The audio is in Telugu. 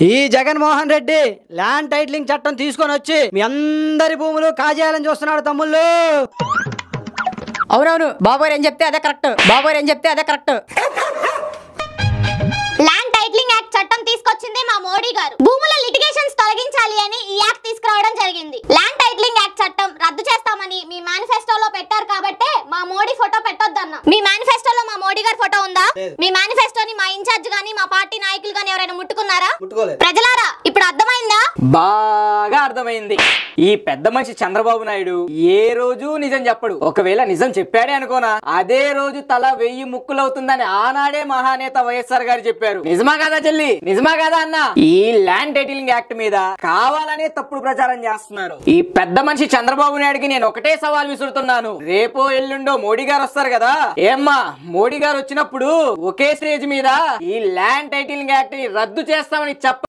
ఈ జగన్మోహన్ రెడ్డి ల్యాండ్ టైటిలింగ్ చట్టం తీసుకొని వచ్చి మీ అందరి భూములు కాజేయాలని చూస్తున్నాడు తమ్ముళ్ళు. అవునవును, బాబు ఏం చెప్తే అదే కరెక్ట్, బాబు ఏం చెప్తే అదే కరెక్ట్. ల్యాండ్ టైటిలింగ్ యాక్ట్ చట్టం తీసుకొచ్చింది మా మోడీ గారు. భూముల లిటిగేషన్స్ తొలగించాలి అని ఈ యాక్ట్ తీసుకురావడం జరిగింది. ల్యాండ్ టైటిలింగ్ యాక్ట్ చట్టం రద్దు చేస్తామని మీ మేనిఫెస్టోలో పెట్టారు కాబట్టే మా మోడీ ఫోటో పెట్టొద్దన్న. మీ మేనిఫెస్టోలో మా మోడీ గారి ఫోటో ఉందా? మీ మేనిఫెస్టోని మా ఇన్ఛార్జ్ గాని మా పార్టీ నాయకులు గాని ఎవరైనా ముట్టుకున్నారా? ప్రజలారా ఇప్పుడు అర్థమైందా? బాగా అర్థమైంది. ఈ పెద్ద మనిషి చంద్రబాబు నాయుడు ఏ రోజు నిజం చెప్పడు. ఒకవేళ నిజం చెప్పాడే అనుకోనా, అదే రోజు తల 1000 ముక్కులవుతుందని ఆనాడే మహానేత వైఎస్ఆర్ గారు చెప్పారు. నిజమా కాదా చెల్లి, నిజమా కాదా అన్న? ఈ ల్యాండ్ టైటిలింగ్ యాక్ట్ మీద కావాలనే తప్పుడు ప్రచారం చేస్తున్నారు. ఈ పెద్ద మనిషి చంద్రబాబు నాయుడుకి నేను ఒకటే సవాల్ విసురుతున్నాను. రేపో ఎల్లుండో మోడీ గారు వస్తారు కదా, ఏమ్మా మోడీ గారు వచ్చినప్పుడు ఒకే స్టేజ్ మీద ఈ ల్యాండ్ టైటిలింగ్ యాక్ట్ ని రద్దు చేస్తామని చెప్ప